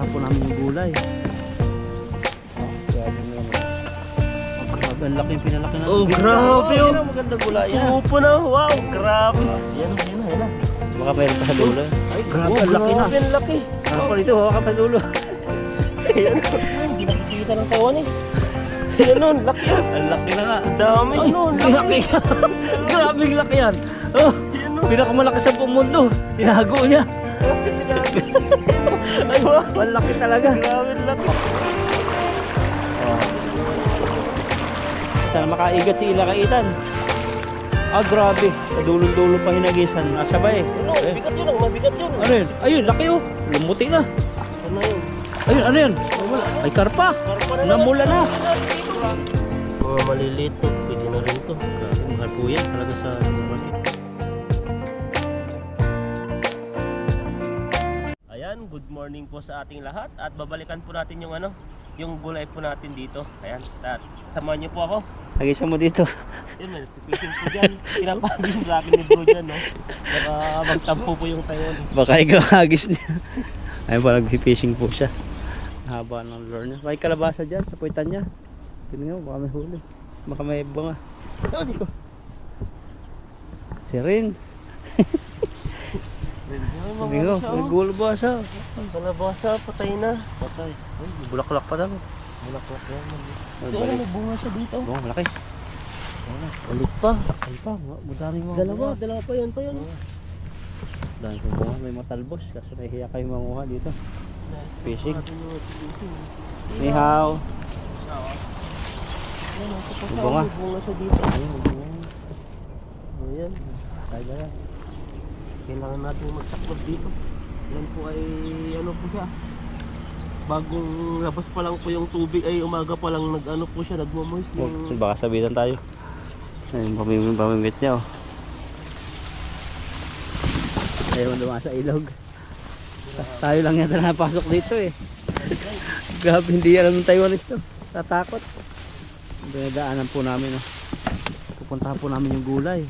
pupuntahan po namin yung gulay. Grabe na yan. Grabe, ang laki yung pinalaki natin. Oh, grabe yun. Maganda gulay yan. Upo na, wow, grabe. Yan. Baka mayroon pa sa dulo. Ay, grabe, ang laki na. Ang laki. Ano pa dito, hawakan pa sa dulo. Ayan, hindi nakikita ng tawan eh. Ayan nun, laki yan. Ang laki na nga. Dami nun, Laki yan. Grabe yung laki yan. Oh, pinakamalaki sa buong mundo. Tinago niya. Ay, malaki talaga. Grabe laki. Sana makaigat si Ila Kaitan. Ah, grabe. Sa dulong-dulo pa hinagisan. Asabay. Ano, mabigat yun, mabigat yun. Ano yun? Ayun, laki oh. Lumuti na. Ano yun? Ayun, ano yun? Ay, karpa. Namula na. Mga maliliit to, pwede na rin to. Grabe, mahal po yan talaga sa supermarket. Ayan, good morning po sa ating lahat. At babalikan po natin yung yung gulay po natin dito. Ayan, at samahan niyo po ako. Nagisa mo dito. Yun, may fishing po dyan. Pinapagin sa akin ni bro dyan, no? Baka magtampo po yung tayo. Baka ikaw hagis niya. Ayun pa, nag-fishing po siya. Haba ng lure niya. May kalabasa dyan sa puwitan niya. Tingnan mo, baka may huli. Baka may bunga. Oh, dito. Si Rin. Tingnan mo, may gulabasa. Kalabasa, patay na. Patay. Ay, bulaklak pa daw. Bulaklak yan. Ay, Ito, balik. may bunga siya dito. Bunga, malaki. Ulit pa. Ay pa, madaming mga Dalawa pa yan. Dahil kung bunga, may matalbos. Kasi nahihiya kayo manguha dito. Fishing. Nihaw. Bunga. May bunga siya dito. Ayan. Tayo ba yan? Kailangan natin magtakot dito. Yan po ay po siya. Bagong labas pa lang po yung tubig ay umaga pa lang po siya nagmo-moist yung... Baka sabitan tayo. Ayun, pamimit niya oh. Ayaw dumaan sa ilog. Tayo lang yata napasok dito eh. Grabe, hindi alam ng Taiwanese to. Tatakot. Dinadaanan po namin oh. Pupuntahan po namin yung gulay.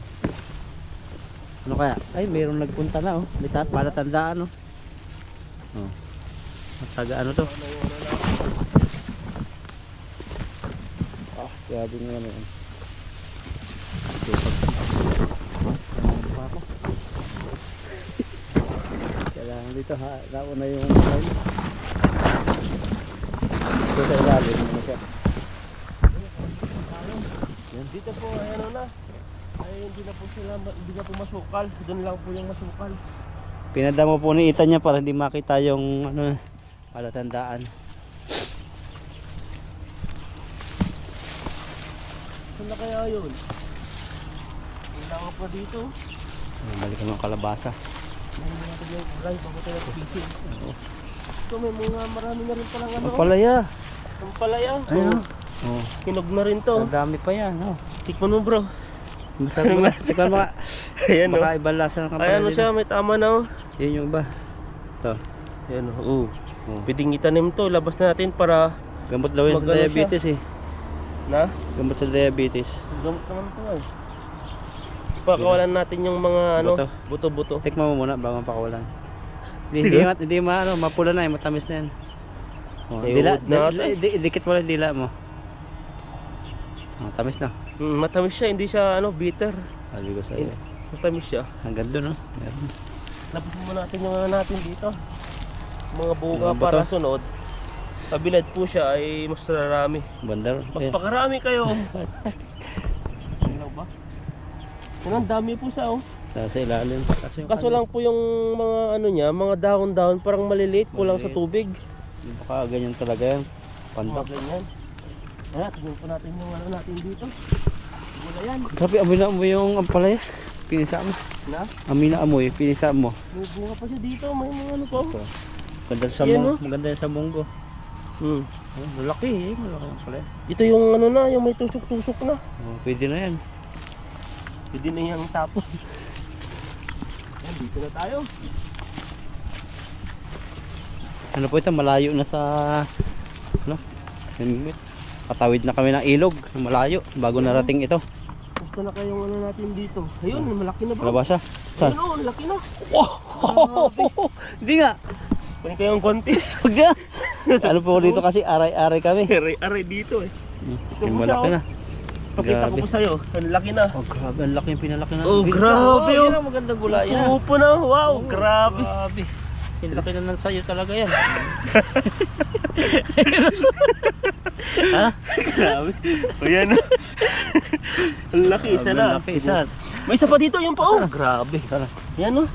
Ano kaya? Ay, mayroong nagpunta na oh. Para tandaan oh. Oh. Taga ano to? Ah, grabe nga naman. Kailangan dito ha, nauna yung line. Ito sa ilalim ano siya. Dito po ay ay hindi na po masukal. Doon lang po yung masukal. Pinadamo po ni Ethan niya para hindi makita yung palatandaan. Saan na kaya yun? Kailangan pa dito. Balik ang mga kalabasa. May mga tayo yung kulay bago tayo fishing. Ito may mga marami na rin palang Ang palaya. Ang palaya. Ayun. Oh. Kinog na rin to. Ang dami pa yan. Oh. Tikman mo bro. Masarap ba? Tikman mo nga. Ayan Baka ibang lasa ng kapalaya. Ayan siya, may tama na oh. Yun yung iba. Ito. Ayan oh. Pwedeng itanim to, labas na natin para Gamot daw yan sa diabetes eh. na? Gamot sa diabetes. Gamot naman to eh. Pakawalan natin yung mga buto-buto. Tikman mo muna bago pakawalan. Hindi mapula na eh, matamis na yan. Oh, dikit mo lang dila mo. Oh, tamis na. Matamis siya, hindi siya bitter. Sabi ko sa iyo. Matamis siya. Hanggang doon meron. Labas mo natin yung natin dito. Mga bunga Mga para buto. sunod. Kabilad po siya ay mas narami. Bandar. Magpakarami kayo. Ano ba? Yan ang dami po sa Sa ilalim. Kaso lang po yung mga niya, mga dahon-dahon parang maliliit, kulang sa tubig. Baka ganyan talaga yan. Pandak. Ganyan. Ayan, tignan po natin yung natin dito. Wala yan. Grabe, amoy na amoy yung ampalaya. Pinisa mo. Na? Amoy na amoy, pinisa mo. May bunga pa siya dito, may mga po. Maganda sa munggo. Maganda yan sa munggo. Malaki eh, malaki ang palaya. Ito yung yung may tusok-tusok na. Oh, pwede na yan. Pwede na yung tapon. Ayan, dito na tayo. Ano po ito, malayo na sa patawid na kami ng ilog, malayo bago narating ito. Gusto na kayong natin dito. Ayun, malaki na ba? Kalabasa. Saan? Ayun laki na. Hindi nga. Kunin kayong kontis. Huwag na. Ano po dito kasi aray-aray kami. Aray dito eh. Yung malaki na. Pakita ko Grabe. po sa'yo. Ang laki na. Oh, grabe. Ang laki yung pinalaki na. Oh, Bilis grabe, na. oh. Yan ang magandang gulay na. Upo na. Wow, grabe. Grabe. Kasi laki na ng sayo talaga yan. Ha? Grabe. O yan. Ang laki, isa Grabe, na. ang laki, isa. May isa pa dito, yung pa. Oh, grabe. Sana. Yan oh.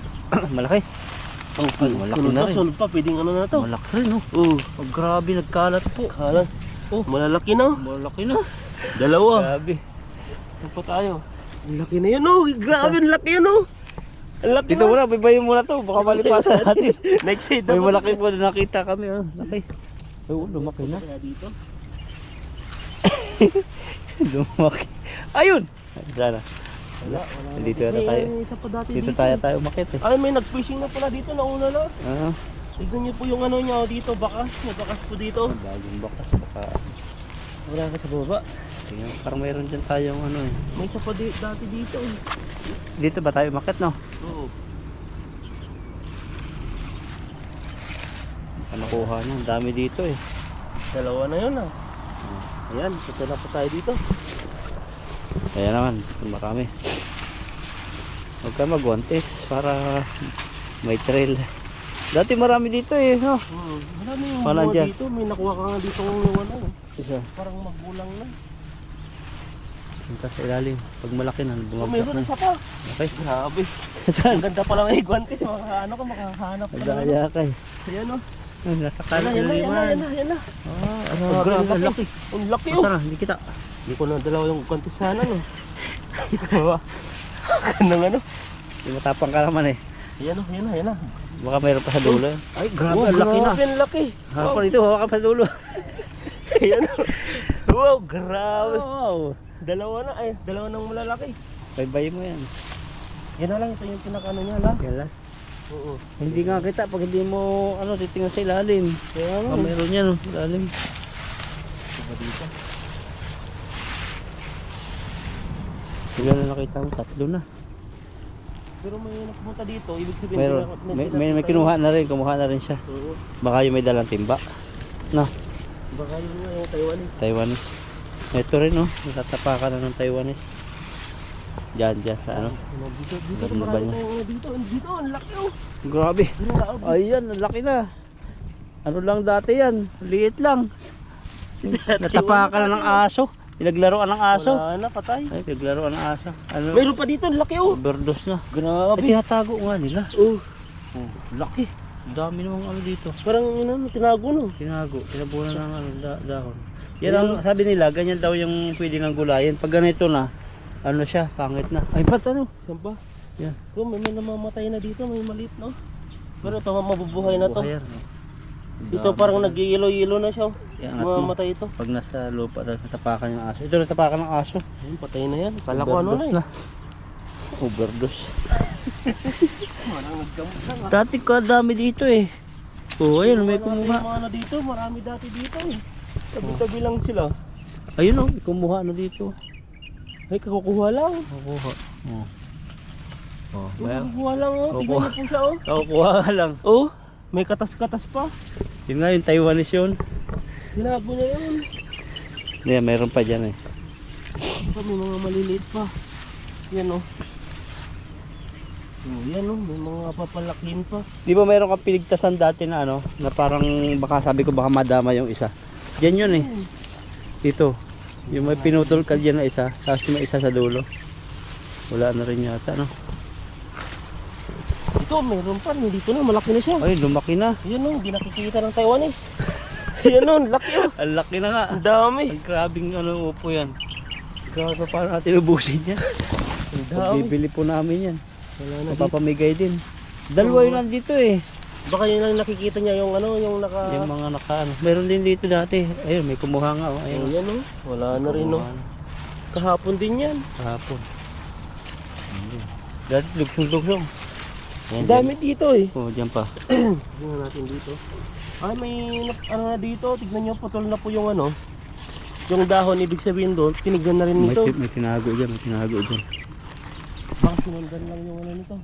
Malaki. Oh, malaki Sunod na pa, rin. sunod pa. Pwedeng ano na to. Malaki rin, oh. Oh, Oh, grabe, nagkalat po. kalan. Oh, Malalaki na. malaki na. Dalawa. Grabe. Saan pa tayo? Ang laki na yun oh. Grabe, ang laki yun oh. Ang laki Dito muna, bibayin muna to. Baka malipasan natin. Next side May malaki po na nakita kami. Oh. Laki. Oh, lumaki na. dito. Lumaki. Ayun! Sana. Wala. Dito yata tayo. May isa pa dati Dito tayo umakit eh. Ay, may nag-fishing na pala dito. Nauna na. Ah, Tignan niyo po yung ano niya oh, dito. Bakas. May bakas po dito. bagong bakas. Baka, Wala ka sa baba. tingnan, parang mayroon dyan tayong ano eh. May isa pa dati dito eh. Dito ba tayo umakit, no? Oo. Ano kuha niya? Ang dami dito eh. Dalawa na yun ah. Ayan, punta na po tayo dito. Kaya naman, marami. Huwag ka magwantes para may trail. Dati marami dito eh, no? Marami yung Wala bunga dyan. dito. May nakuha ka nga dito ng ano. Isa. Parang magbulang na. Punta sa ilalim. Pag malaki na, Oh, bumagsak mayroon na. isa pa. Okay. Grabe. Saan? Ang ganda pala may guantes. Makakaano ka, makakahanap ka na. Nagaya ka eh. Ayan oh. Ay, nasa Yan kanan na, yan na, yan na, yan na, yan na. Ah, ano, Oh, grabe, ang laki. laki. Ang laki oh. Masa na, hindi kita. Hindi ko na dalawa yung guantes sana no. Diba? Anong ano? Hindi matapang ka naman eh. Yan oh, yan na, yan na. Baka mayroon pa sa dulo eh. Ay, grabe, ang laki na. Grabe, ang laki. Harap pa dito, hawakan pa sa dulo. Yan oh. Wow, grabe. Wow. Dalawa na, ay, dalawa nang malalaki. Baybay mo yan. Yan na lang, ito yung pinakano niya, last. Yan lang. Oo. Hindi nga kita pag hindi mo ano titingnan sa ilalim. Kaya nga. Ah, mayroon yan oh, ilalim. Diba dito? Ilan na nakita mo? Tatlo na. Pero may nagpunta dito, ibig sabihin Mayroon. May kinuha na rin, kumuha na rin siya. Oo. Baka yung may dalang timba. No, Baka yun nga yung Taiwanese. Taiwanese. Ito rin oh, natatapakan na ng Taiwanese. Diyan sa ano. Dito, Ganda ba marami niya? tayong ano dito, dito, ang laki oh. Grabe. Grabe. Ayan, ang laki na. Ano lang dati yan, liit lang. Natapakan na ng aso. Pinaglaruan ng aso. Wala na, patay. Ay, pinaglaruan ng aso. Ano? Mayroon pa dito, ang laki oh. Overdose na. Ay, Grabe. tinatago nga nila. Oh, Oh, laki. Ang dami namang ano dito. parang yun ano, tinago no. Tinago, tinabunan ng ano, dahon. Yan ang sabi nila, ganyan daw yung pwede ng gulayan. Pag ganito na, ano siya, pangit na. Ay, ba't ano? Saan ba? Yan. So, may namamatay na dito, may maliit no. Pero ito mabubuhay na to. Buhayan, no? Ito parang nag-yelo-yelo na siya. Oh. Yan, at mo. Mamamatay ito. Pag nasa lupa, natapakan yung aso. Ito natapakan ng aso. Ayun, patay na yan. Kala ko ano na eh. Overdose. Parang naggamot lang ah. Dati ka dami dito eh. Oo, ayun, may Marami kumuha. yung mga ano dito, marami dati dito eh. Tabi-tabi lang sila. Ayun oh, may kumuha na dito. Ay, kakukuha lang. Kukuha. Oh. Oh, Kakukuha lang oh. Tignan niyo po siya oh. kukuha ka lang. Oh, may katas-katas pa. Yun nga yung Taiwanese yun. Tinago niya yun. Yeah, mayroon pa dyan eh. Ito, may mga maliliit pa. Yan oh. Oh, yan oh, may mga papalakin pa. Di ba mayroon kang piligtasan dati na ano, na parang baka sabi ko baka madama yung isa. Diyan yun eh. Dito. Yung may pinutol ka dyan na isa, tapos may isa sa dulo. Wala na rin yata, no? Ito, meron pa. Dito na, malaki na siya. Ay, lumaki na. Yan oh, hindi nakikita ng Taiwanese. Yan oh, laki oh. Ang laki na nga. Ang dami. Ang grabing ano upo yan. Grabe paano natin ubusin yan. Ang dami. Bibili po namin yan. Wala na dito. Mapapamigay din. Dalawa yun nandito eh. Baka yun lang nakikita niya yung ano, yung naka... Yung mga naka ano. Meron din dito dati. Ayun, may kumuha nga. Oh. Ayun. Yan oh, wala na rin oh. Kumuha na. Kahapon din yan. Kahapon. Ayun. Dati lugsong-lugsong. Ayan, Ang dami dito eh. dyan. Oh, dyan pa. Tingnan natin dito. Ay, may ano na dito. Tignan nyo, putol na po yung ano. Yung dahon, ibig sabihin doon, tinignan na rin May, nito. may tinago dyan, may tinago dyan. Baka sinundan lang yung ano nito.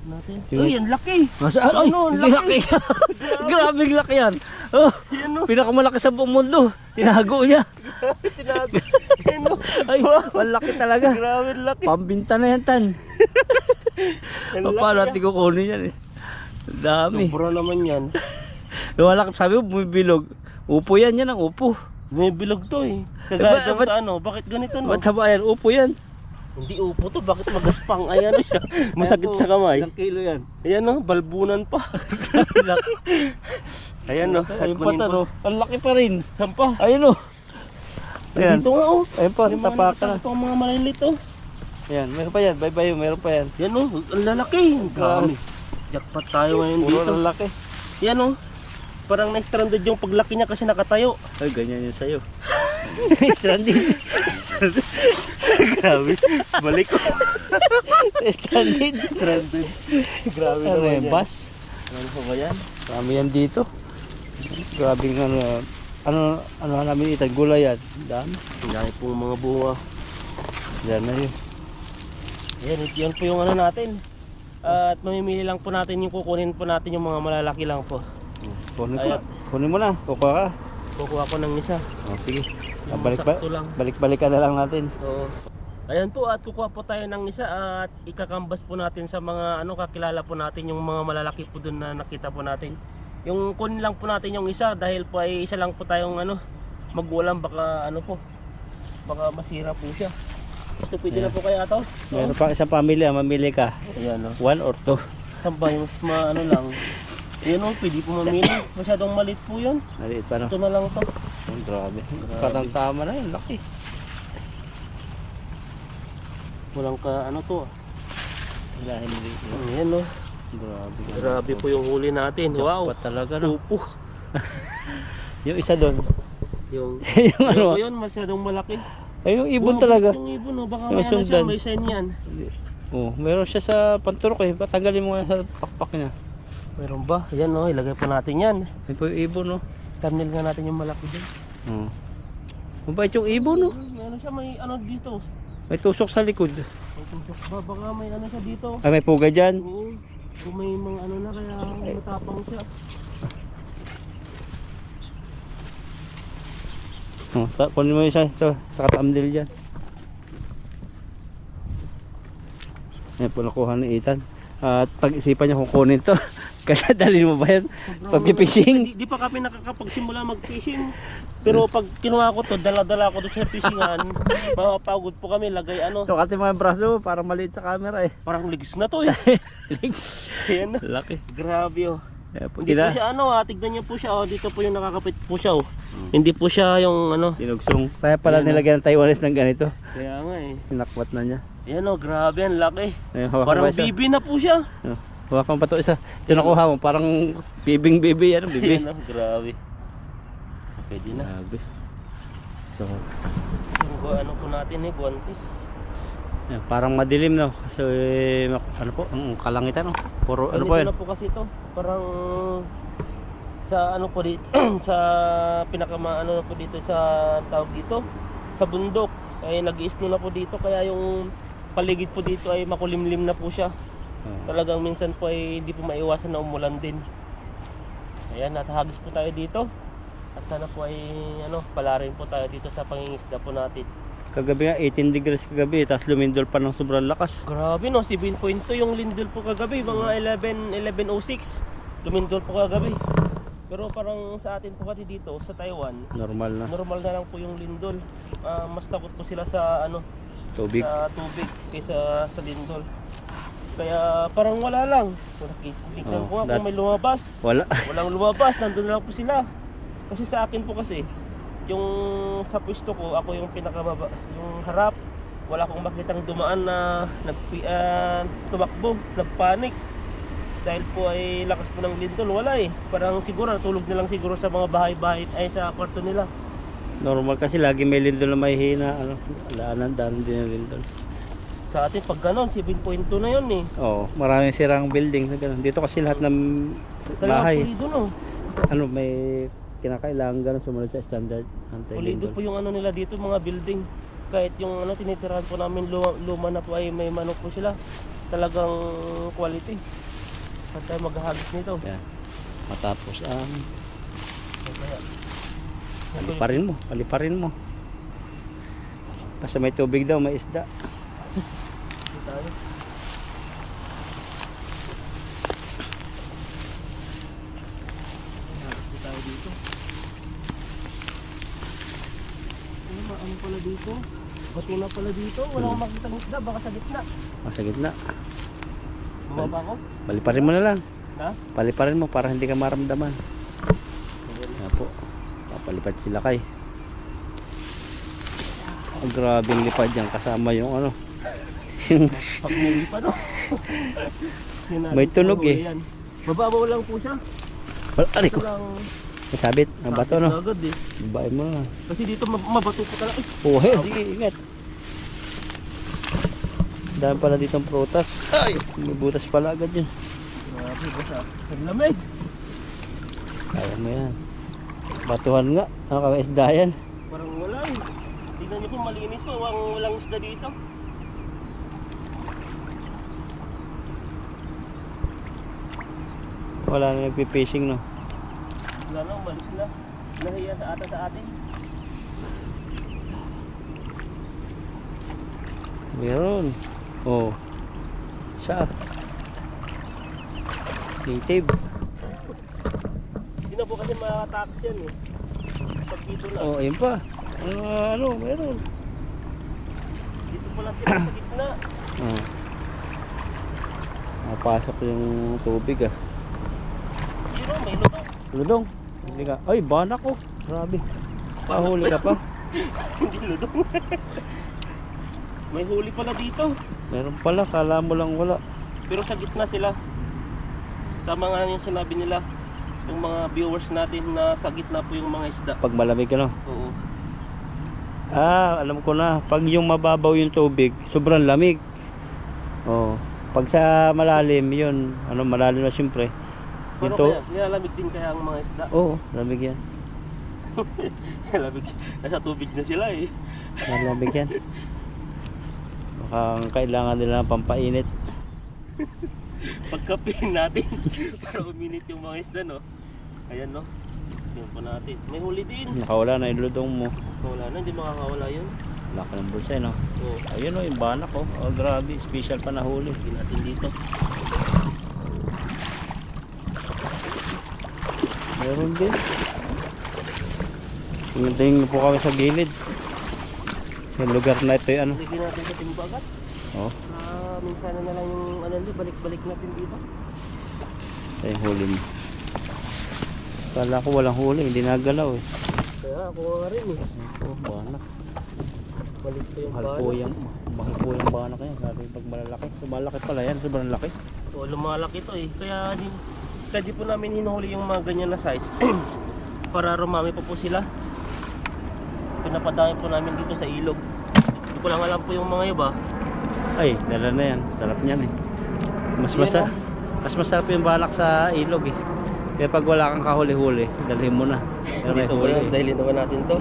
Natin. Tingnan. Uy, ang laki! Masa, ay, Ano, ang laki. laki. Grabe laki yan. Oh, Yan o. pinakamalaki sa buong mundo. Tinago niya. Tinago. Yan o. Ay, malaki talaga. Grabe laki. Pambinta na yan, Tan. Ang laki, Paano ah. natin kukunin yan eh? Ang dami. Sobra naman yan. Lumalaki, sabi mo, bumibilog. Upo yan, yan ang upo. May bilog to eh. Kagaya Eh, sa ano, bakit ganito no? Ba't haba yan? Upo yan. Hindi upo to, bakit magaspang? Ayan na siya. Masakit sa kamay. Ilang kilo yan? Ayan no, balbunan pa. Laki. Ayan no, Ayun pa, Tan. Oh. Ang laki pa rin. Saan pa? Ayun oh. Ayan. Dito nga oh. Ayun pa, May mga tapakan na. nakatapak ang mga maliliit oh. Ayan, meron pa yan. Bye-bye, meron pa yan. Yan oh, ang lalaki. Grabe. Jackpot tayo ngayon Puro dito. lalaki. Yan oh. Parang na-stranded yung paglaki niya kasi nakatayo. Ay, ganyan yun sa'yo. Stranded. Grabe. Balik ko. Stranded. Stranded. Grabe Ano naman yan, yan. bus? Ano pa ba yan? Marami yan dito. Grabe nga ano namin ito, gulay yan. Dami. Ang dami pong mga bunga. Yan na yun. Ayan, yan po yung ano natin. At mamimili lang po natin yung kukunin po natin yung mga malalaki lang po. Kunin mo na. Kukuha ka. Kukuha ko ng isa. Oh, sige. Yung sakto lang. Balik-balik ka na lang natin. Oo. Ayan po at kukuha po tayo ng isa at ikakambas po natin sa mga ano kakilala po natin yung mga malalaki po dun na nakita po natin. Yung kunin lang po natin yung isa dahil po ay isa lang po tayong ano mag-ulam baka ano po. Baka masira po siya. Ito pwede na po kaya ito? Meron pa isang pamilya, mamili ka. Ayan o. 1 or 2. Saan ba yung ano lang? Ayan o, pwede po mamili. Masyadong maliit po yun. Naliit pa no? Ito na lang to. Oh, grabe. Patang tama na yun, laki. Walang ka ano to. Wala hindi. Ayan o. Grabe. Grabe po yung huli natin. Wow. Jackpot talaga no. Upo. Yung isa doon. Yung Yung ano? ano yun, masyadong malaki. Ay, yung ibon Oh, talaga. Yung ibon, oh. Baka Yung may ano siya, sundan. may sign yan. Oh, meron siya sa panturok eh. Patanggalin mo nga sa pakpak niya. Meron ba? Yan oh, ilagay po natin yan. May po yung ibon no. Thumbnail nga natin yung malaki din. Oh. Mabait yung ibon no. May ano siya, may ano dito. May tusok sa likod. May tusok ba? Baka may ano siya dito. Ay, may puga dyan. Oo. Kung may mga ano na kaya matapang siya. Oh, kunin mo isa ito sa thumbnail dyan. Yan po nakuha ni Ethan. At pag-isipan niya kung kunin to. Kaya dalhin mo ba yan? Pag-fishing? Di pa kami nakakapagsimula mag-fishing. Pero pag kinuha ko to, dala-dala ko doon sa fishingan, mapapagod po kami, lagay ano. So kasi mga braso parang maliit sa camera eh. Parang legs na to eh. Links. Ayan na. Laki. Grabe oh. Kaya po Hindi po gina. siya ano tignan niyo po siya oh, dito po yung nakakapit po siya oh. Hindi po siya yung ano. Tinugsong. Kaya pala Ayan, nilagyan ng Taiwanese ng ganito. Kaya nga eh. Sinakwat na niya. Ayan oh, grabe ang laki. Ayun, hawakan Parang pa isa. bibi na po siya. Oh, hawakan pa to isa. Ito nakuha mo. Parang bibing bibi. Ano bibi? Ayan oh, grabe. Pwede na. Grabe. So, Ano po natin eh, guantes. yan, parang madilim no. Kasi ano po, ang kalangitan no. Puro ano po Ganito yan. na po kasi ito. Parang sa ano po dito, sa ano po dito sa tawag dito, sa bundok. Ay nag-i-snow na po dito kaya yung paligid po dito ay makulimlim na po siya. Oh. Talagang minsan po ay hindi po maiwasan na umulan din. Ayan, natahagis po tayo dito. At sana po ay ano, palarin po tayo dito sa pangingisda po natin. Kagabi nga 18 degrees kagabi, tapos lumindol pa ng sobrang lakas. Grabe no, 7.2 yung lindol po kagabi, mga 11:06 lumindol po kagabi. Pero parang sa atin po kasi dito sa Taiwan, Normal na. normal na lang po yung lindol. Mas takot po sila sa ano, Tubig. sa tubig kaysa sa lindol. Kaya parang wala lang. So nakikita ko nga kung may lumabas. Wala. Walang lumabas, nandun lang po sila. Kasi sa akin po kasi, yung sa pwesto ko, ako yung pinakamaba, yung harap. Wala akong makitang dumaan na tumakbo, nagpanik. Dahil po ay lakas po ng lindol, wala eh. Parang siguro natulog na lang siguro sa mga bahay-bahay ay sa kwarto nila. Normal kasi lagi may lindol na may hina. Ano, daan din yung lindol. Sa atin pag ganon, 7.2 na yun eh. Oo, maraming sirang building na ganun. Dito kasi lahat ng bahay, Pulido no. ano, may kinakailangan ganun sumunod sa standard Pulido anti-lindol. po yung ano nila dito, mga building. Kahit yung ano tinitirahan po namin luma na po ay may manok po sila. Talagang quality. At tayo maghahagis nito. Yan. Matapos ang Paliparin mo. Basta may tubig daw, may isda. Dito tayo. Dito tayo dito. Ano pala dito? Bato na pala dito. Wala akong makita ng isda. Baka sa gitna. Sa gitna. Bumaba ko? Paliparin mo na lang. Ha? Paliparin mo para hindi ka maramdaman. Yan po. Papalipad sila kay. Ang grabing lipad yan. Kasama yung ano. Pagmuli pa no? May tunog eh. Mababaw lang po siya. Aray ko. Ito lang. Nasabit. Ang bato no. Agad eh. Babae mo na. Kasi dito mabato po talaga. Oh, hey, sige, ingat. Dami pala dito ang prutas. Ay, may butas pala agad yun. Grabe ba siya? Ang lamig. Kaya mo yan. Batuhan nga. Ang isda yan. Parang wala eh. Tignan niyo po malinis po. Walang isda dito. Wala na nagpipishing no. Wala na, umalis na. Nahiya sa ata sa atin. Meron. Oh. Siya. Native. Hindi na po kasi makatakas yan eh. Pag dito na. Oh, ayun pa. Ano, meron. Dito pala sila sa gitna. Oh. Napasok yung tubig ah. Yun o, may lutong. Ludong. Hindi ka. Ay, banak ko. Grabe. Pahuli ka pa. Hindi lutong. May huli pala dito. Meron pala. Kala mo lang wala. Pero sa gitna sila. Tama nga yung sinabi nila. Yung mga viewers natin na sa gitna po yung mga isda. Pag malamig ka no. Oo. Ah, alam ko na. Pag yung mababaw yung tubig, sobrang lamig. Oh. Pag sa malalim, yun. Ano, malalim na siyempre. Pero kaya, nilalamig din kaya ang mga isda. Oo, lamig yan. Nilalamig. Nasa tubig na sila eh. Malamig yan. Baka ang kailangan nila ng pampainit. Pagkapihin natin para uminit yung mga isda no. Ayan no. Tingnan po natin. May huli din. Nakawala na yung ludong mo. Wala na, hindi makakawala yun. Laki ng bulsa no. Oo. Ayun o, yung banak oh. Oh, grabe, special pa na huli. Hindi natin dito. Meron din. Tingin po kami sa gilid. Sa lugar na ito yung ano. Lagyan natin sa timbagat. Oh, Minsan na lang yung ano, balik-balik natin dito. sa yung huli mo. Kala ko walang huli, hindi nagalaw eh. Kaya ako nga rin eh. Oh, banak. Balik pa yung Mahal po yung banak yan. Sabi pag malalaki. So, malaki pala yan, sobrang laki. O lumalaki ito eh. Kaya di po namin hinuhuli yung mga ganyan na size. Para rumami pa po sila. Pinapadami po namin dito sa ilog. Hindi ko lang alam po yung mga iba. Ay, dala na yan. Sarap niyan eh. Mas masarap yung banak sa ilog eh. Kaya pag wala kang kahuli-huli, dalhin mo na. Pero may Dito ba huli yan? eh. Dahil naman natin to.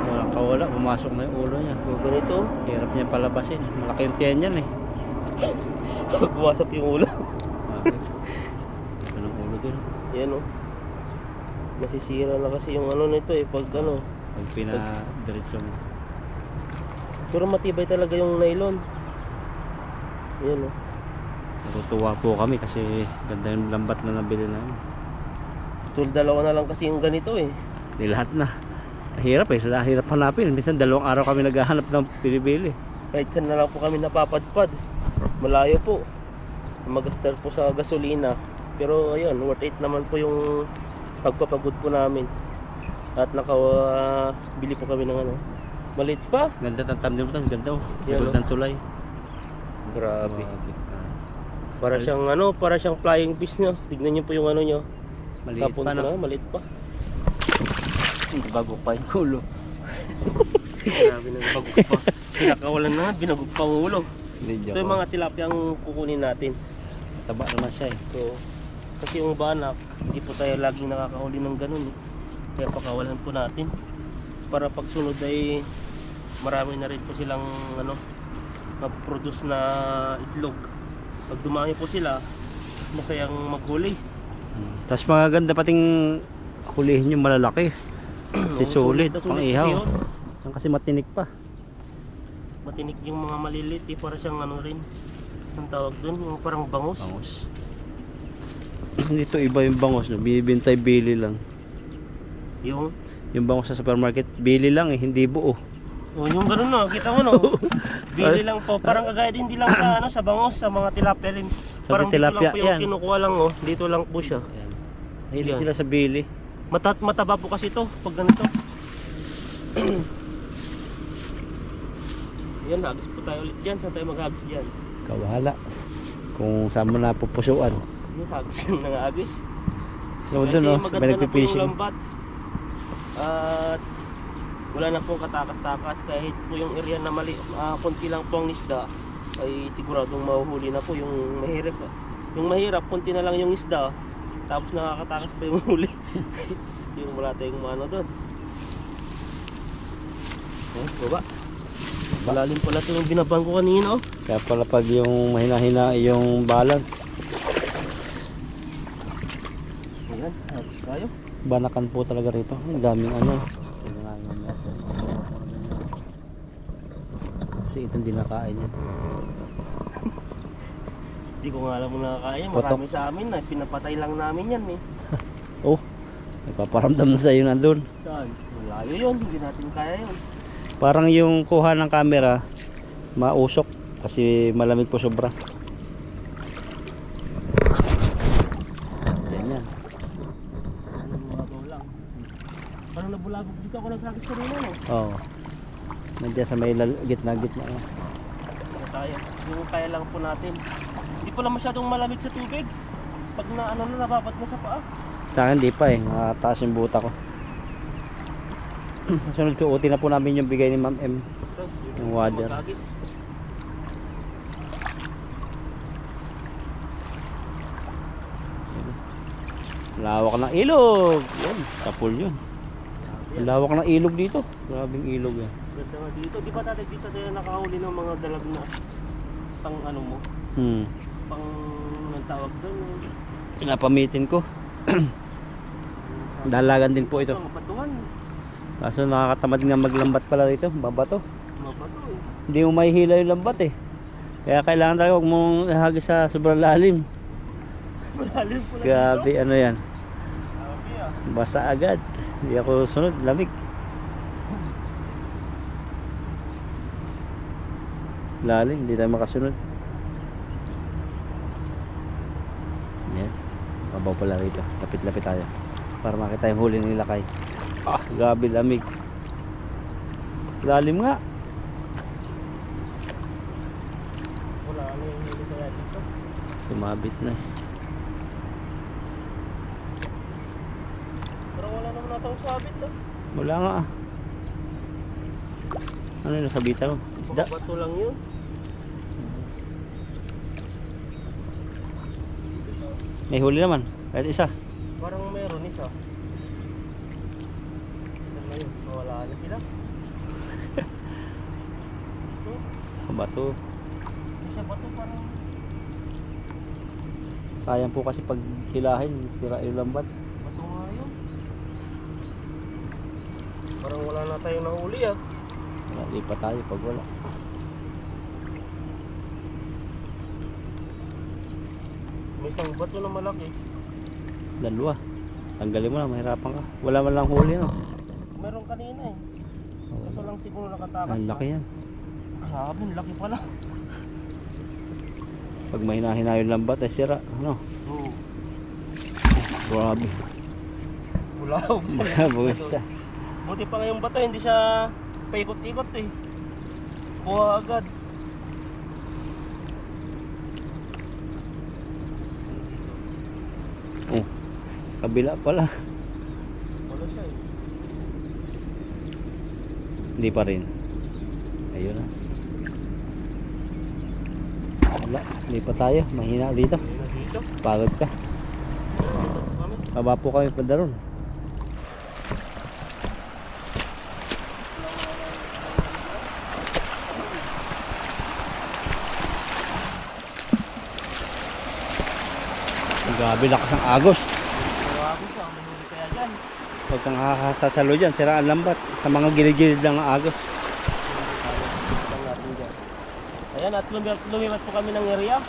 Walang kawala, pumasok na yung ulo niya. Yung ganito. Hirap niya palabasin. Malaki yung tiyan yan eh. Buwasak yung ulo. Bakit? Anong ulo din? Yan o. Nasisira na kasi yung ano nito eh. Pag ano. Pag pinadiretso mo. Pero matibay talaga yung nylon. Yan o. Natutuwa po kami kasi ganda yung lambat na nabili namin. Dalawa na lang kasi yung ganito eh. Di lahat na. Hirap eh. Hirap hanapin. Minsan 2 araw kami naghahanap ng pinibili. Kahit saan na lang po kami napapadpad. Malayo po. Magastar po sa gasolina. Pero ayun, worth it naman po yung pagpapagod po namin. At nakabili po kami ng ano. Malit pa. Ganda ng thumbnail mo. Ganda oh. Yan, Ganda ng tulay. Grabe. Grabe. Para siyang ano, para siyang flying fish nyo. Tignan niyo po yung ano nyo. Maliit Tapon pa ko no? na, maliit pa. Bago pa yung ulo. Grabe na bagok pa. Pinakawalan na, binagog pa ang ulo. Hindi Ito yung mga tilapia ang kukunin natin. Taba naman siya eh. So, kasi yung banak, hindi po tayo laging nakakahuli ng ganun eh. Kaya pakawalan po natin. Para pag sunod ay marami na rin po silang ano, mag-produce na itlog. Pag dumami po sila, masayang maghuli. Tapos magaganda pating hulihin yung malalaki. Si sulit, na pang sulit ihaw. kasi yun. Yan kasi matinik pa. Matinik yung mga malilit eh, para siyang ano rin. Ang tawag dun, yung parang bangus. Bangus. Dito iba yung bangus, no? Bibintay bili lang. Yung bangus sa supermarket, bili lang eh, hindi buo. Oh, yung gano'n no, kita mo no. Bili lang po, parang kagaya din lang sa ano sa bangus, sa mga tilapia rin. Parang tilapia, dito lang po yung yan. kinukuha lang oh, dito lang po siya. Ayan. Mahilig Yan. sila sa bili. Mataba po kasi ito pag ganito. Yan, hagis po tayo ulit dyan. Saan tayo maghagis dyan? Kawahala. Kung saan mo na pupusuan. Yung hagis yung nangagis. So doon no, sa maganda na po yung nagpipishing. lambat. At wala na pong katakas-takas. Kahit po yung area na mali, konti lang po ang isda, ay siguradong mahuhuli na po yung mahirap. Yung mahirap, konti na lang yung isda. Tapos nakakatakas pa yung huli. Yung wala tayong ano doon. Baba. Malalim pala ito yung binabang ko kanina oh. Kaya pala pag yung mahina-hina yung balance, Ayan, tayo. banakan po talaga rito. Ang daming ano. Kasi itong dinakain niya. Hindi ko nga alam kung nakakaya. Patok. Marami sa amin na pinapatay lang namin yan eh. Oh, nagpaparamdam na sa'yo nandun. Saan? Malayo yun, hindi natin kaya yun. Parang yung kuha ng camera, mausok kasi malamig po sobra. Ganyan. Anong mga lang. Parang nabulabog dito ako nagsakit sa rin no? Oo. Nandiyan sa may gitna-gitna. Kaya tayo. Yung kaya lang po natin. Hindi pala masyadong malamig sa tubig. Pag na ano na nababat mo sa paa. Sa akin di pa eh, nakataas yung buta ko. Sa sunod ko, uti na po namin yung bigay ni Ma'am M. Ito, Yung water. magagis. Lawak ng ilog. Yan, kapul yun. Ang lawak ng ilog dito. Grabing ilog yan. Ganda nga dito. Di ba dati dito tayo nakahuli ng mga dalag na pang ano mo? Pang anong tawag doon? Pinapamitin ko. Dalagan din po ito. Mapatungan. Kaso nakakatamad nga maglambat pala rito. Babato. Mapato eh. Hindi mo mahihila yung lambat eh. Kaya kailangan talaga huwag mong ihagis sa sobrang lalim. Malalim po lang Grabe dito. ano yan. Grabe ah. Basa agad. Hindi ako sunod. Lamig. Lalim. Hindi tayo makasunod. Yan. Mabaw pala rito. Lapit-lapit tayo. Para makita yung huli nila kay. Ah, grabe lamig. Lalim nga. Wala ano yung hili kaya dito. Sumabit na eh. Pero wala naman natang sabit ah. Wala nga ah. Ano yung nasabitan mo? Isda? Baka bato lang yun. May huli naman. Kahit isa. Parang meron isa. Saan na yun? Wala na sila. Bato. Isa bato parang Sayang po kasi pag hilahin, sira yung lambat. bato nga yun. Parang wala na tayong nahuli ah. Wala, lipat tayo pag wala. May isang bato na malaki. Dalawa. Tanggalin mo na, mahirapan ka. Wala man lang huli no. Meron kanina eh. Ito lang siguro nakatakas. Ang laki yan. Grabe, ang laki pala. Pag may hina yung lambat ay sira. Ano? Oo. Grabe. Bulawag. Buwista. Buti pa nga yung bato, hindi siya paikot-ikot eh. Kuha agad. Oh, sa kabila pala. Wala siya eh. Hindi pa rin. Ayun na. Wala, lipat tayo. Mahina dito. Ayun na dito. Pagod ka. Kami. Baba po kami pa daron. Grabe lakas ng agos. Grabe siya, may huli kaya dyan. Huwag kang kakasasalo dyan, siraan lambat. Sa mga gilid-gilid lang ang agos. Lang natin dyan. Ayan, at lumipat po kami ng area.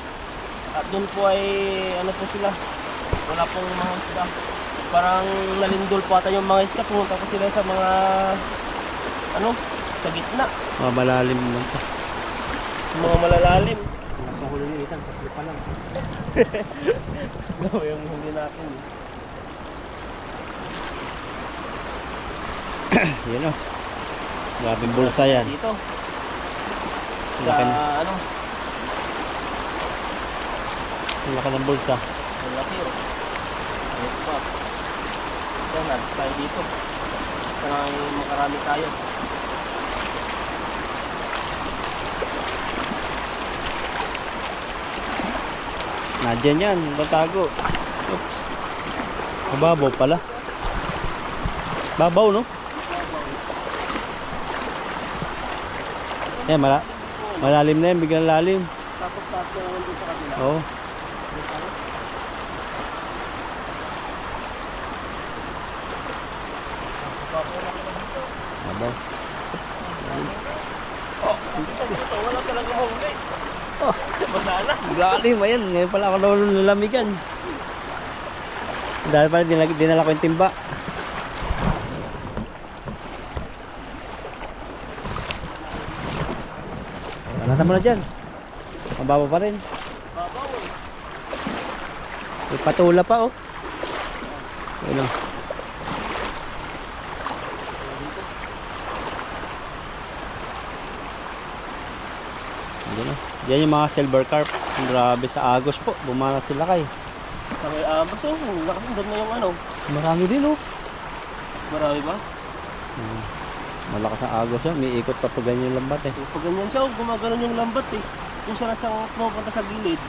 At doon po ay, ano po sila, wala pong mga isda. Parang nalindol po ata yung mga isda. Pumunta po sila sa mga, ano, sa gitna. Mga malalim lang ito. Mga malalalim. Nakahuli yun, isang tatlo pa lang. No, yung huli natin. Yan o. Grabing bulsa yan. Dito. Sa, Laki, ano, laki ng bulsa. ang laki o. Ito pa. Yan, tayo dito. Para makarami tayo. Nadyan yan, batago. Oops. Mababaw pala. Babaw, no? Yan, malalim na yan, biglang lalim. Tapos taas na naman dito sa kabila. Oo. Babaw. Oh, dito, wala talaga mahuli. Oh, basa na. Lalim, ayan. Ngayon pala ako nalamigan. Dahil pala dinala ko yung timba. Panatan mo na dyan. Mababa pa rin. Babaw eh. May patula pa, oh. Ayun, oh. Ayun, oh. Diyan yung mga silver carp. Grabe sa agos po. Bumana sila kay. Sa may abas oh, lakas doon na yung ano. Marami din, oh. Marami ba? Malakas ang agos yan. May ikot pa pa ganyan yung lambat, eh. Pag ganyan siya, gumaganon yung lambat eh. Kung saan siyang pumupunta sa gilid,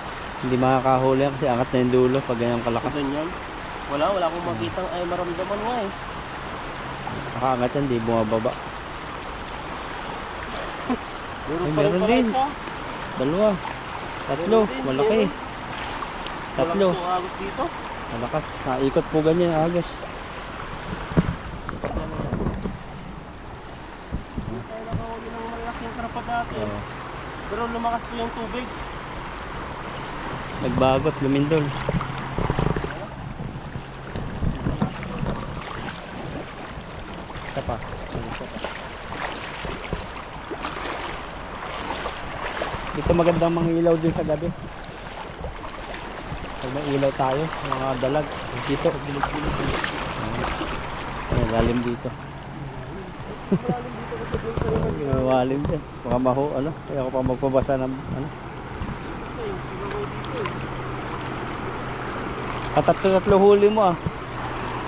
Hindi makakahuli yan kasi angat na yung dulo pag ganyan pag kalakas. ganyan. Wala akong makitang ay maramdaman nga eh. Nakaangat yan, di bumababa. Meron Ay, pa rin meron pala din. siya. Dalawa. Tatlo. Meron din, Malaki. meron. Tatlo. Walang tuagos dito. Malakas. Naikot po ganyan ang agos. Hindi tayo nakahuli ng malaking karpa dati. Oo. Pero lumakas po yung tubig. Nagbagot, lumindol. Isa pa. Isa pa. Dito magandang mga ilaw din sa gabi. Pag may ilaw tayo, mga dalag. Dito. Ay, lalim dito. Mawalim din. Baka maho, ano? Kaya ako pa magpabasa ng, ano? Tatlo huli mo, ah.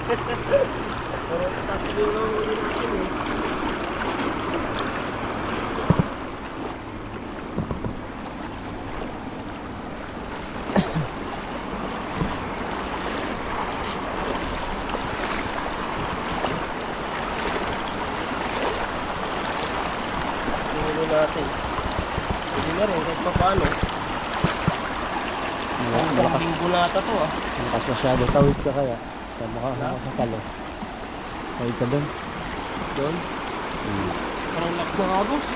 Pero tatlo yung huli natin eh. Natin. Hindi na rin kahit pa paano. Malakas. Linggo na ata to ah. Malakas masyado. Tawid ka kaya. Tama ka, nakakasalo. Tawid ka doon. Doon. Parang lakas ng agos.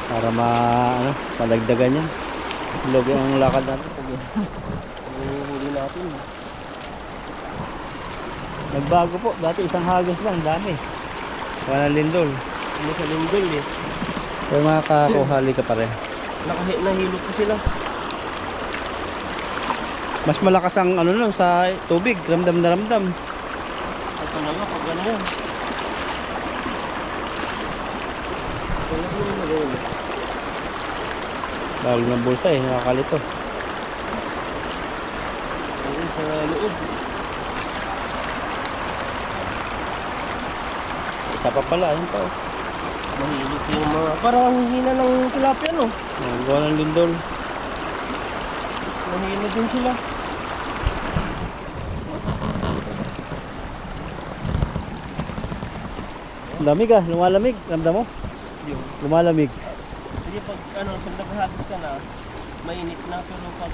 Para palagdagan yan. Logo ang lakad natin. Huli natin. Nagbago po. Dati isang hagos lang. Dami. Wala lindol. Ano sa lindol eh. Pero makakakuhali ka pa rin. Nahilot ko sila. Mas malakas ang sa tubig. Ramdam na ramdam. At talaga pag gano'n. Talaga yung mag-ulo. Lalo ng bulsa eh. Nakakalito. Ayun sa loob. Isa pa pala. Ayun pa. Oh. Mahilot yung mga... Parang ang hina ng tilapia no? Gawa ng lindol. Mahilot din sila. Lamig ah. Lumalamig. Ramdam mo? Yung. Lumalamig. Hindi pag naghahagis ka na, mainit na. Pero pag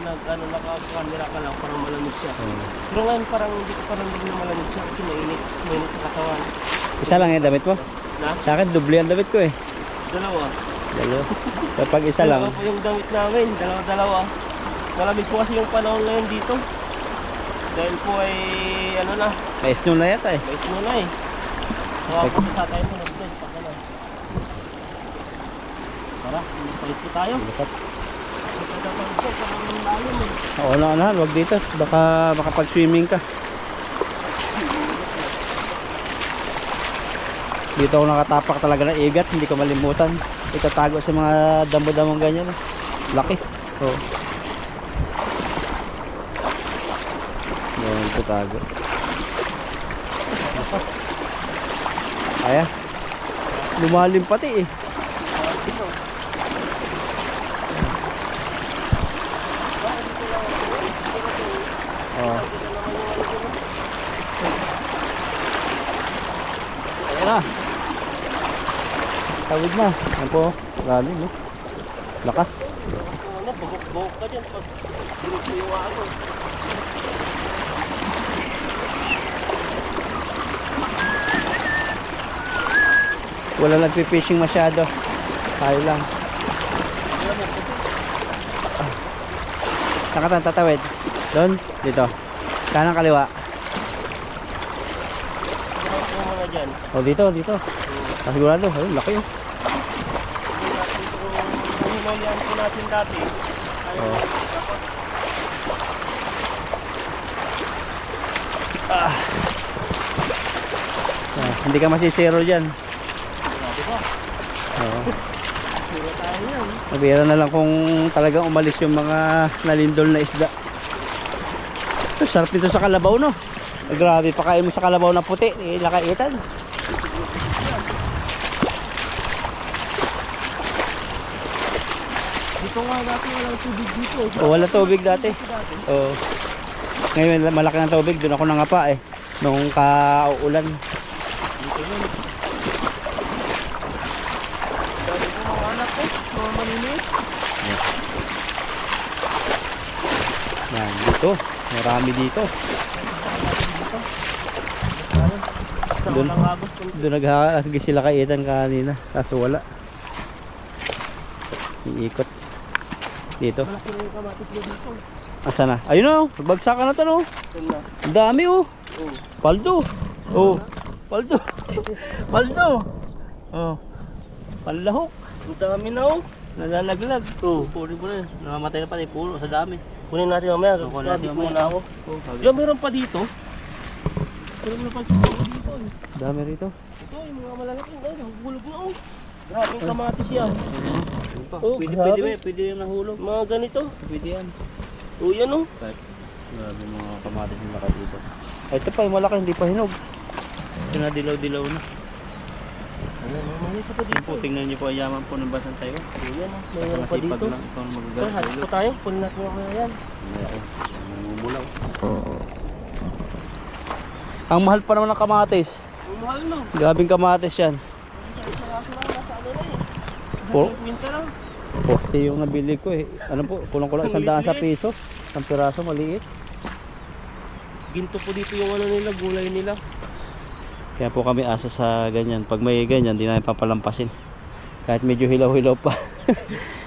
nakakamera ka lang, parang malamig siya. Pero ngayon parang hindi ko parang na malamig siya kasi mainit. mainit sa katawan. Isa lang yung damit mo? Na? Sa akin, doble ang damit ko eh. Dalawa. Dalawa. Kapag isa lang. Dalawa po yung damit namin, dalawa-dalawa. Malamig po kasi yung panahon ngayon dito. Dahil po ay ano na, May snow na yata eh. may snow na eh. Makapunta tayo sa nagdod. Pag ano. Tara, palit po tayo. Lipat. Pagkakataon po, parang lalim eh. Oo na, ano, wag dito. Baka makapag-swimming ka. Dito ako nakatapak talaga ng igat, hindi ko malimutan. Itatago sa mga damo-damong ganyan. Laki. Oo. Yan, itatago. Ayan. Lumalim pati eh. Oh. Ayan na. Tawid na. Ayan po. Lalim eh. Lakas. Ano, bugok-bugok ka dyan pag ginugsiwa ako. Wala nagpi-fishing masyado. Tayo lang. Saan ka tayo tatawid? Doon? Dito. Kanang kaliwa. Ano yung mga dyan? O dito, dito. Sigurado. Ayun, laki oh. Yung hinolian po natin dati. Ay, Oo. Hindi ka masisero dyan. grabe ko. Oo. Puro tayo yan. Mabira na lang kung talagang umalis yung mga nalindol na isda. Ito, sarap nito sa kalabaw, no? Grabe, pakain mo sa kalabaw na puti. Nakaitan. Dito nga dati walang tubig dito. O, wala tubig dati. Oo. Ngayon, malaki ng tubig. Doon ako nangapa eh. Nung kauulan. Dito yun. Dami ko mga anak ko, mga maliliit. Yan, dito. Marami dito. Doon. Doon naghahagi sila kay Ethan kanina. Kaso wala. Iikot. Dito. Malaki na yung kamatis mo dito. Asa na? Ayun na oh. Nagbagsakan na to no. Yun na. Ang dami oh. Oh. Paldo. Oh. Paldo. Paldo. Oh. Panlahok. Ang dami na oh. Nalalaglag. Oh. Kunin mo na. Namamatay na pala yung puno sa dami. Kunin natin mamaya. Kunin natin Kunin mamaya. muna ako. Diyan meron pa dito. Meron pa dito. Dami rito. Ito yung mga malalaking. Ay, nahugulog na oh. Grabe yung kamatis yan. Oh, Pwede, grabe. pwede yung nahulog. Mga ganito. Pwede yan. Oh, yan oh. Grabe mga kamatis yung laki dito. Ay, ito pa yung malaki, hindi pa hinog. Ito na dilaw-dilaw na. Ayan, may isa pa Yan dito. po, tingnan niyo po ang yaman po ng basan tayo. Ayan oh, Basta mayroon pa masipag dito. lang ikaw Sir, magagalit. halos po tayo. Kunin natin mamaya yan. Namumulaw. Ang mahal pa naman ng kamatis. Ang mahal no. Grabing kamatis yan. Nasa ano na eh. Po? Kwinta lang. 40 yung nabili ko eh. Ano po, kulang-kulang 100 sa piso. Ang piraso maliit. Ginto po dito yung ano nila, gulay nila. Kaya po kami asa sa ganyan. Pag may ganyan, di namin papalampasin. Kahit medyo hilaw-hilaw pa.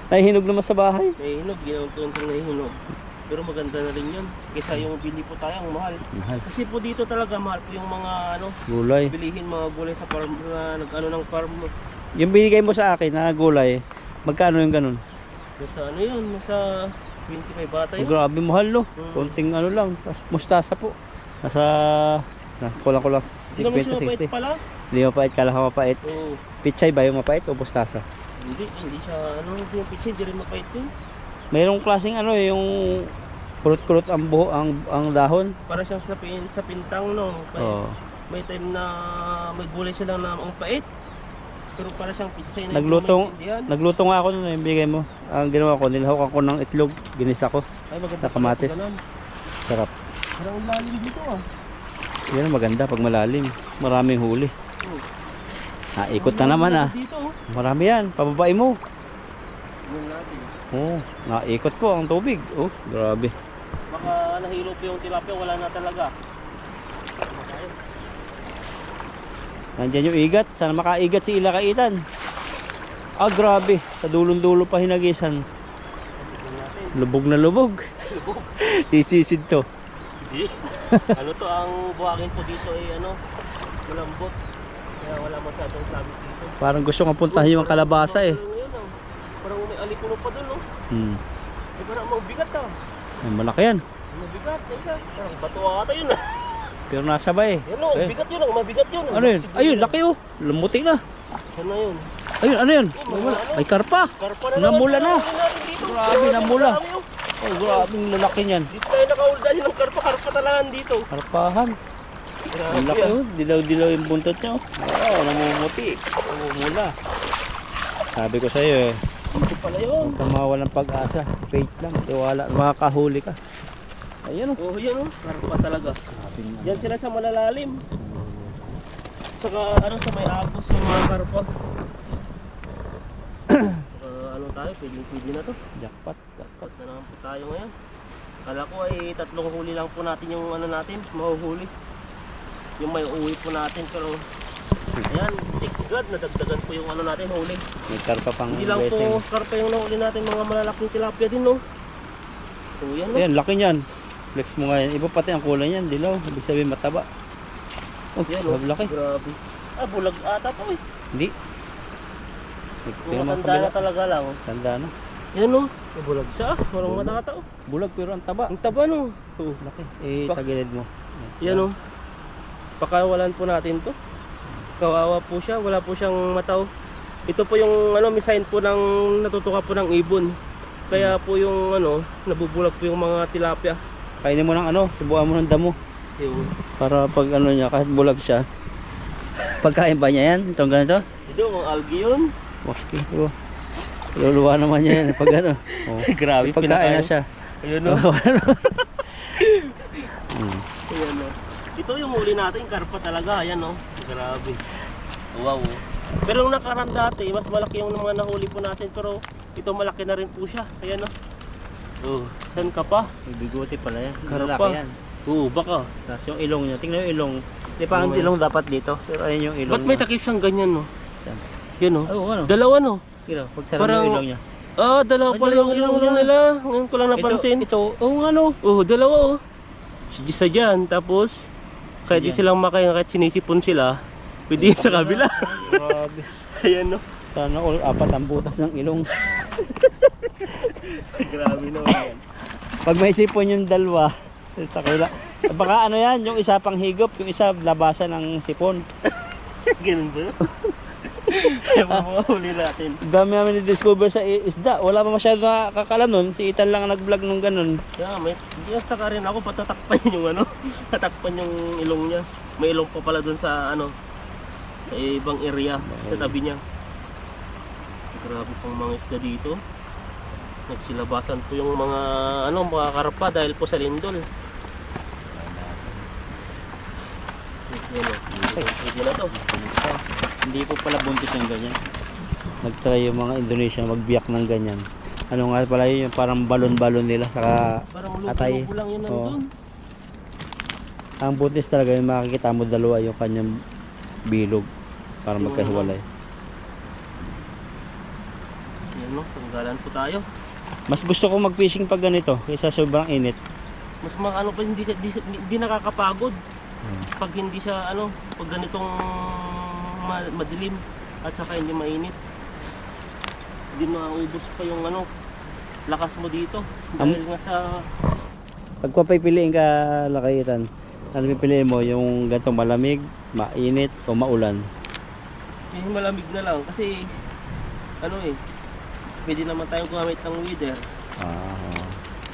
Nahihinog naman sa bahay. Nahihinog, ginawag-tuntong nahihinog. Pero maganda na rin yun. Kaysa yung bili po tayo, ang mahal. Mahal. Kasi po dito talaga mahal po yung mga ano, Gulay. bilihin mga gulay sa farm na nag-ano ng farm mo. Yung binigay mo sa akin na gulay, magkano yung ganun? Nasa ano yun, nasa 25 bata Oh, yun. grabe mahal no. Mm. Konting ano lang. Tas mustasa po. Nasa kulang-kulang Hindi naman siya 50, mapait 60. pala. Hindi mapait, kala ko mapait. Oo. Pichay ba yung mapait o mustasa? Hindi siya, ano, hindi yung pitchay, hindi rin mapait yun. Mayroong klaseng ano yung kurot-kurot ang buho, ang dahon. Para siyang sa pintang, no? Oh. May time na may gulay sila na ang pait. Pero para siyang pitsay na Nagluto nga ako nung ibigay mo. Ang ginawa ko, nilahok ako ng itlog, ginisa ko. Ay, maganda Sa kamatis. pala, Sarap. parang lalim dito ah. Yan ang maganda pag malalim. Maraming huli. Oh. Ikot na naman ah. Dito oh. Marami yan. Pababain mo. Yun natin. Oh, naikot po ang tubig. Oh, grabe. Baka nahilo po yung tilapia, wala na talaga. Nandyan yung igat. Sana makaigat si Ila Kaitan. Ah, grabe. Sa dulong-dulo pa hinagisan. Lubog na lubog. Sisisid to. Hindi. Ano to, ang buhangin po dito ay ano, malambot. Kaya wala masyadong sabit dito. Parang gusto kong puntahan yung kalabasa eh. Parang may alikuno pa doon, no? Eh, parang mabigat ah. Ay, malaki yan. Mabigat, isa. Parang bato ata yun ah. Pero nasa ba eh. Yan o, bigat yun, mabigat yun. Ano yun? Ayun, laki oh. Lumuti na. Saan na yun? Ayun, ano yun? May karpa. Karpa na Namula na. dito. Grabe, namula. Marami, oh. Ay, grabe yung lalaki niyan. Dito tayo nakaulda yun ng karpa. Karpa talaga dito. Karpahan. Ang laki oh. Dilaw-dilaw yung buntot niya oh. Oo, namumuti. Namumula. Sabi ko sa'yo eh. Dito pala yun. Huwag kang mawalan pag-asa. Faith lang. Tiwala. Makakahuli ka. Ayan oh. Oh, yan oh. Karpa talaga. Yan sila sa malalalim. Saka ano sa may agos yung mga karpa. Ano tayo, pwede na to. Jackpot. Jackpot na naman po tayo ngayon. Kala ko ay 3 huli lang po natin yung ano natin, mahuhuli. Yung may uwi po natin pero ayan, thanks God, nadagdagan po yung ano natin, huli. May karpa pang Hindi lang blessing. po karpa yung nahuli natin, mga malalaking tilapia din no. So yan no. Ayan, laki niyan. Flex mo nga yan. Iba pati ang kulay niyan. Dilaw. Ibig sabihin mataba. Oh, Yan no. laki. Grabe. Ah, bulag ata po eh. Hindi. Pero Mga mga tanda na kabila. talaga lang. Tanda na. Yan no. Bulag siya. Walang matata oh. Bulag pero ang taba. Ang taba no. Oh. Laki. Eh, tagilid mo. Yan o. Pakawalan po natin to. Kawawa po siya. Wala po siyang mataw. Ito po yung ano, may sign po ng natutuka po ng ibon. Kaya po yung ano, nabubulag po yung mga tilapia. Kainin mo ng ano, subukan mo ng damo. Yung, Para pag ano niya, kahit bulag siya. Pagkain ba niya yan? Itong ganito? ito, ang algae yun. Waski. Oh. Luluwa naman niya yan. Pag ano. Oh. Grabe, Pagkain na siya. Ayun o. Hmm. Ayan o. Ito yung huli natin, karpa talaga. Ayan o. Grabe. Wow. Pero nung nakaraan dati, mas malaki yung mga nahuli po natin. Pero ito malaki na rin po siya. Ayan o. Oh, saan ka pa? May bigote pala yan. Karpa. Lalaki yan. Oo, baka. Tapos yung ilong niya. Tingnan yung ilong. Di pa ang Ano ilong dapat dito. Pero ayun yung ilong Ba't may niya. takip siyang ganyan no? Saan? Yan o. Oh, ano? Dalawa no? Kira, pagsalam Parang- yung ilong niya. Ah, dalawa Ay, pala dalawang yung ilong ilong nila. Ngayon ko lang napansin. Ito, oh ano? Oh, dalawa oh. Isa dyan, tapos kahit di Ayan. silang makain, kahit sinisipon sila, pwede sa kabila. Grabe. Ayan no. Sana all apat ang butas ng ilong. Grabe naman yan. Pag may sipon yung dalawa, sa kila. Baka ano yan, yung isa pang higop, yung isa labasan ng sipon. Ganun ba? Ayaw mo huli natin. Dami namin na-discover sa isda. Wala pa masyado nakakalam nun. Si Ethan lang ang nag-vlog nung ganun. Yeah, may nagtaka rin ako patatakpan yung ano, tatakpan yung ilong niya. May ilong pa pala dun sa ano, sa ibang area, sa tabi niya. Grabe pong mga isda dito. Nagsilabasan po yung mga ano, mga karpa dahil po sa lindol. Yan o. Pwede na to. Hindi po pala buntis yung ganyan. Nag-try yung mga Indonesia magbiyak ng ganyan. Ano nga pala yun, yung parang balon-balon nila saka Parang atay. lupo lang yun Oo. nandun. Ang buntis talaga yung makikita mo dalawa yung kanyang bilog para magkahiwalay. Yan no, tanggalan po tayo. Mas gusto ko mag-fishing pag ganito kaysa sobrang init. Mas mga ano pa, hindi nakakapagod. Pag hindi siya ano, pag ganitong madilim at saka hindi mainit. Hindi mauubos pa yung ano, lakas mo dito. Dahil nga sa Pag papipiliin ka, Lakaitan, ano pipiliin mo? Yung ganitong malamig, mainit, o maulan? yung malamig na lang kasi ano pwede naman tayong gumamit ng weather.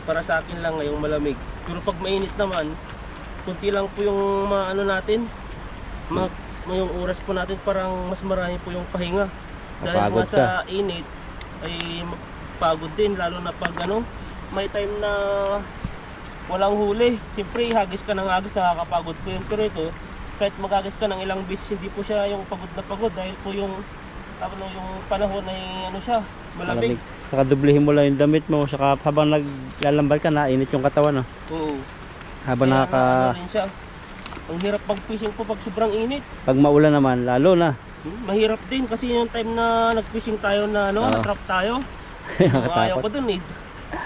Para sa akin lang ngayong malamig. Pero pag mainit naman, kunti lang po yung ano natin, yung oras po natin parang mas marami po yung pahinga. Dahil Mapagod nga sa init ay pagod din, lalo na pag ano, may time na walang huli. Siyempre hagis ka ng hagis, nakakapagod po yun. Pero ito, kahit magagis ka ng ilang bis, hindi po siya yung pagod na pagod dahil po yung ano, yung panahon ay ano siya, malamig. Saka dublihin mo lang yung damit mo, saka habang naglalambal ka, nainit yung katawan. No? Oo. Habang Kaya nakaka ano rin siya. Ang hirap mag-fishing po pag sobrang init. Pag maulan naman, lalo na. Mahirap din kasi yung time na nag-fishing tayo na ano, Oo. na-trap tayo. Ayaw ko dun eh.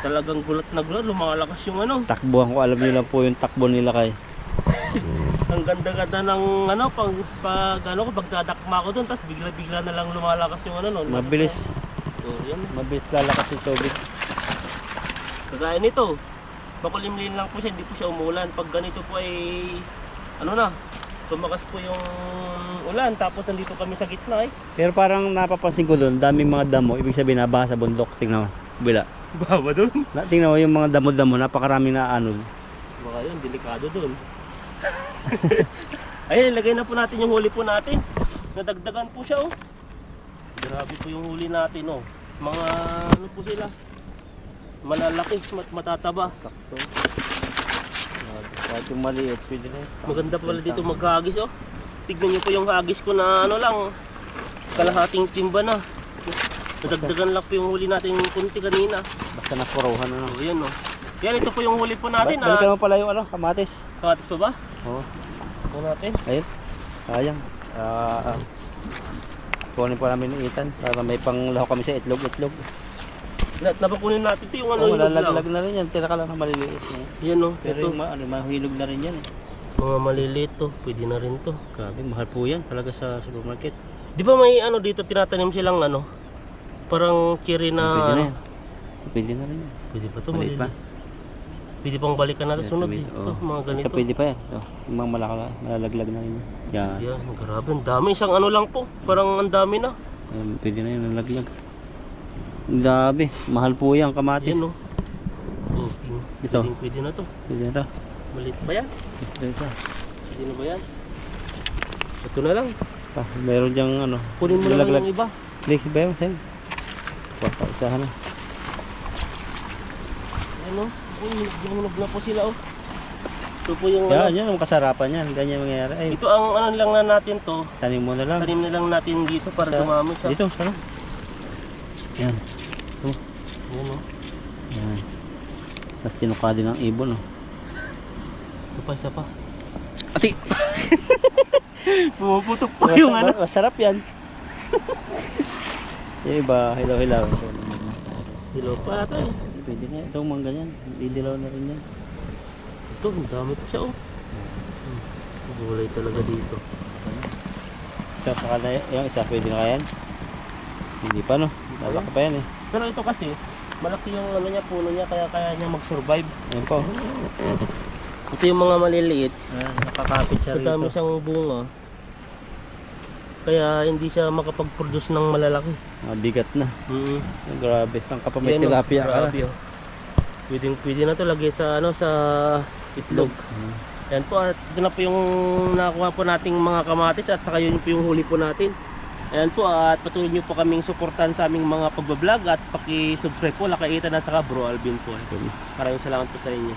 Talagang gulat na gulat, lumalakas yung ano. Takbuhan ko, alam niyo lang po yung takbo nila kay. Ang ganda-ganda ng ano, pag pagdadakma ko dun, tapos bigla-bigla na lang lumalakas yung ano nun. Mabilis. Oh, yan. Mabilis lalakas yung tubig. Kagaya nito, makulimlim lang po siya, hindi po siya umulan. Pag ganito po ay, ano na, tumakas po yung ulan, tapos nandito kami sa gitna eh. Pero parang napapansin ko doon, daming mga damo, ibig sabihin nabaha sa bundok. Tingnan mo, bila. Baba dun? Tingnan mo yung mga damo-damo, napakaraming na anod. Baka yun, delikado dun. Ayun, ilagay na po natin yung huli po natin. Nadagdagan po siya oh. Grabe po yung huli natin oh. Mga ano po sila, malalaki, matataba. Sakto. Kahit yung maliit, pwede na. Maganda pala dito maghagis oh. Tignan nyo po yung hagis ko na ano lang, kalahating timba na. Nadagdagan lang po yung huli natin kunti kanina. Basta napuruhan na. Oh, yan oh. Yan, ito po yung huli po natin Balikan mo pala yung ano, kamatis. Kamatis pa ba? Oo. Ito natin. Ayun. Sayang. Kunin pa namin ng itan para may panglaho kami sa itlog-itlog. Napakunin natin ito yung ano. Oh, yung lalaglag na rin yan. Tira ka lang na maliliit. yan oh. Pero Ito. yung mahilog na rin yan. Mga maliliit to, pwede na rin to. Grabe, mahal po yan talaga sa supermarket. Di ba may ano dito tinatanim silang ano? Parang cherry Pwede na na. yan. Pwede na rin yan. Pwede pa to, Maliit pa. maliliit. Pwede pang balikan natin sunod Pwede, dito, oo. mga ganito. Ito pwede pa yan. Ito, yung mga malalaglag na rin. Yan. Yan, grabe, ang dami. Isang ano lang po, parang ang dami na. Pwede na yan, nalaglag. Ang dami. Mahal po yan, kamatis. Yan oh. Oh, Ito. pwede na to. Pwede na ito. Maliit ba yan? Pwede na. Pwede na ba yan? Ito na lang. Meron diyang ano. Kunin mo na lang nalaglag. yung iba. Hindi, iba yun. Sa'yo. Pakaisahan na. Ano? Uy, nagbunog na po sila oh. Ito po yung Yan, ano. yan ang kasarapan yan. Ganyan mangyayari. Ay, Ito ang ano lang na natin to. tanim mo na lang. Tanim na lang natin dito para Sa- dumami siya. Dito, sana. Yan. Yan oh. Yan. Tapos tinuka din ng ibon, oh. Ito pa, isa pa. Ati! Pumuputok pa yung ano. Masarap yan. Yung iba, hilaw-hilaw. Hilo pa ito eh. Pwede na. Itong mga ganyan. Didilaw na rin yan. Ito, ang dami pa siya oh. Gulay talaga dito. Isa pa ka na yung isa. Pwede na kayan? Hindi pa, no? Lalaki pa yan, eh. Pero ito kasi, malaki yung ano niya, puno niya, kaya niya mag-survive. Ayan po. Ito yung mga maliliit. Nakakapit siya Sa dami siyang bunga. Kaya hindi siya makapag-produce ng malalaki. Bigat na. Grabe. Saan ka pa may Yan, oh, tilapia ka? grabe, oh. Pwede na to lagay sa ano sa itlog. Yan po, at ito na po yung nakuha po nating mga kamatis at saka yun po yung huli po natin. Ayan po, at patuloy nyo po kaming suportahan sa aming mga pagbablog at paki-subscribe po, Lakaitan at saka Bro Alvin po. Maraming salamat po sa inyo.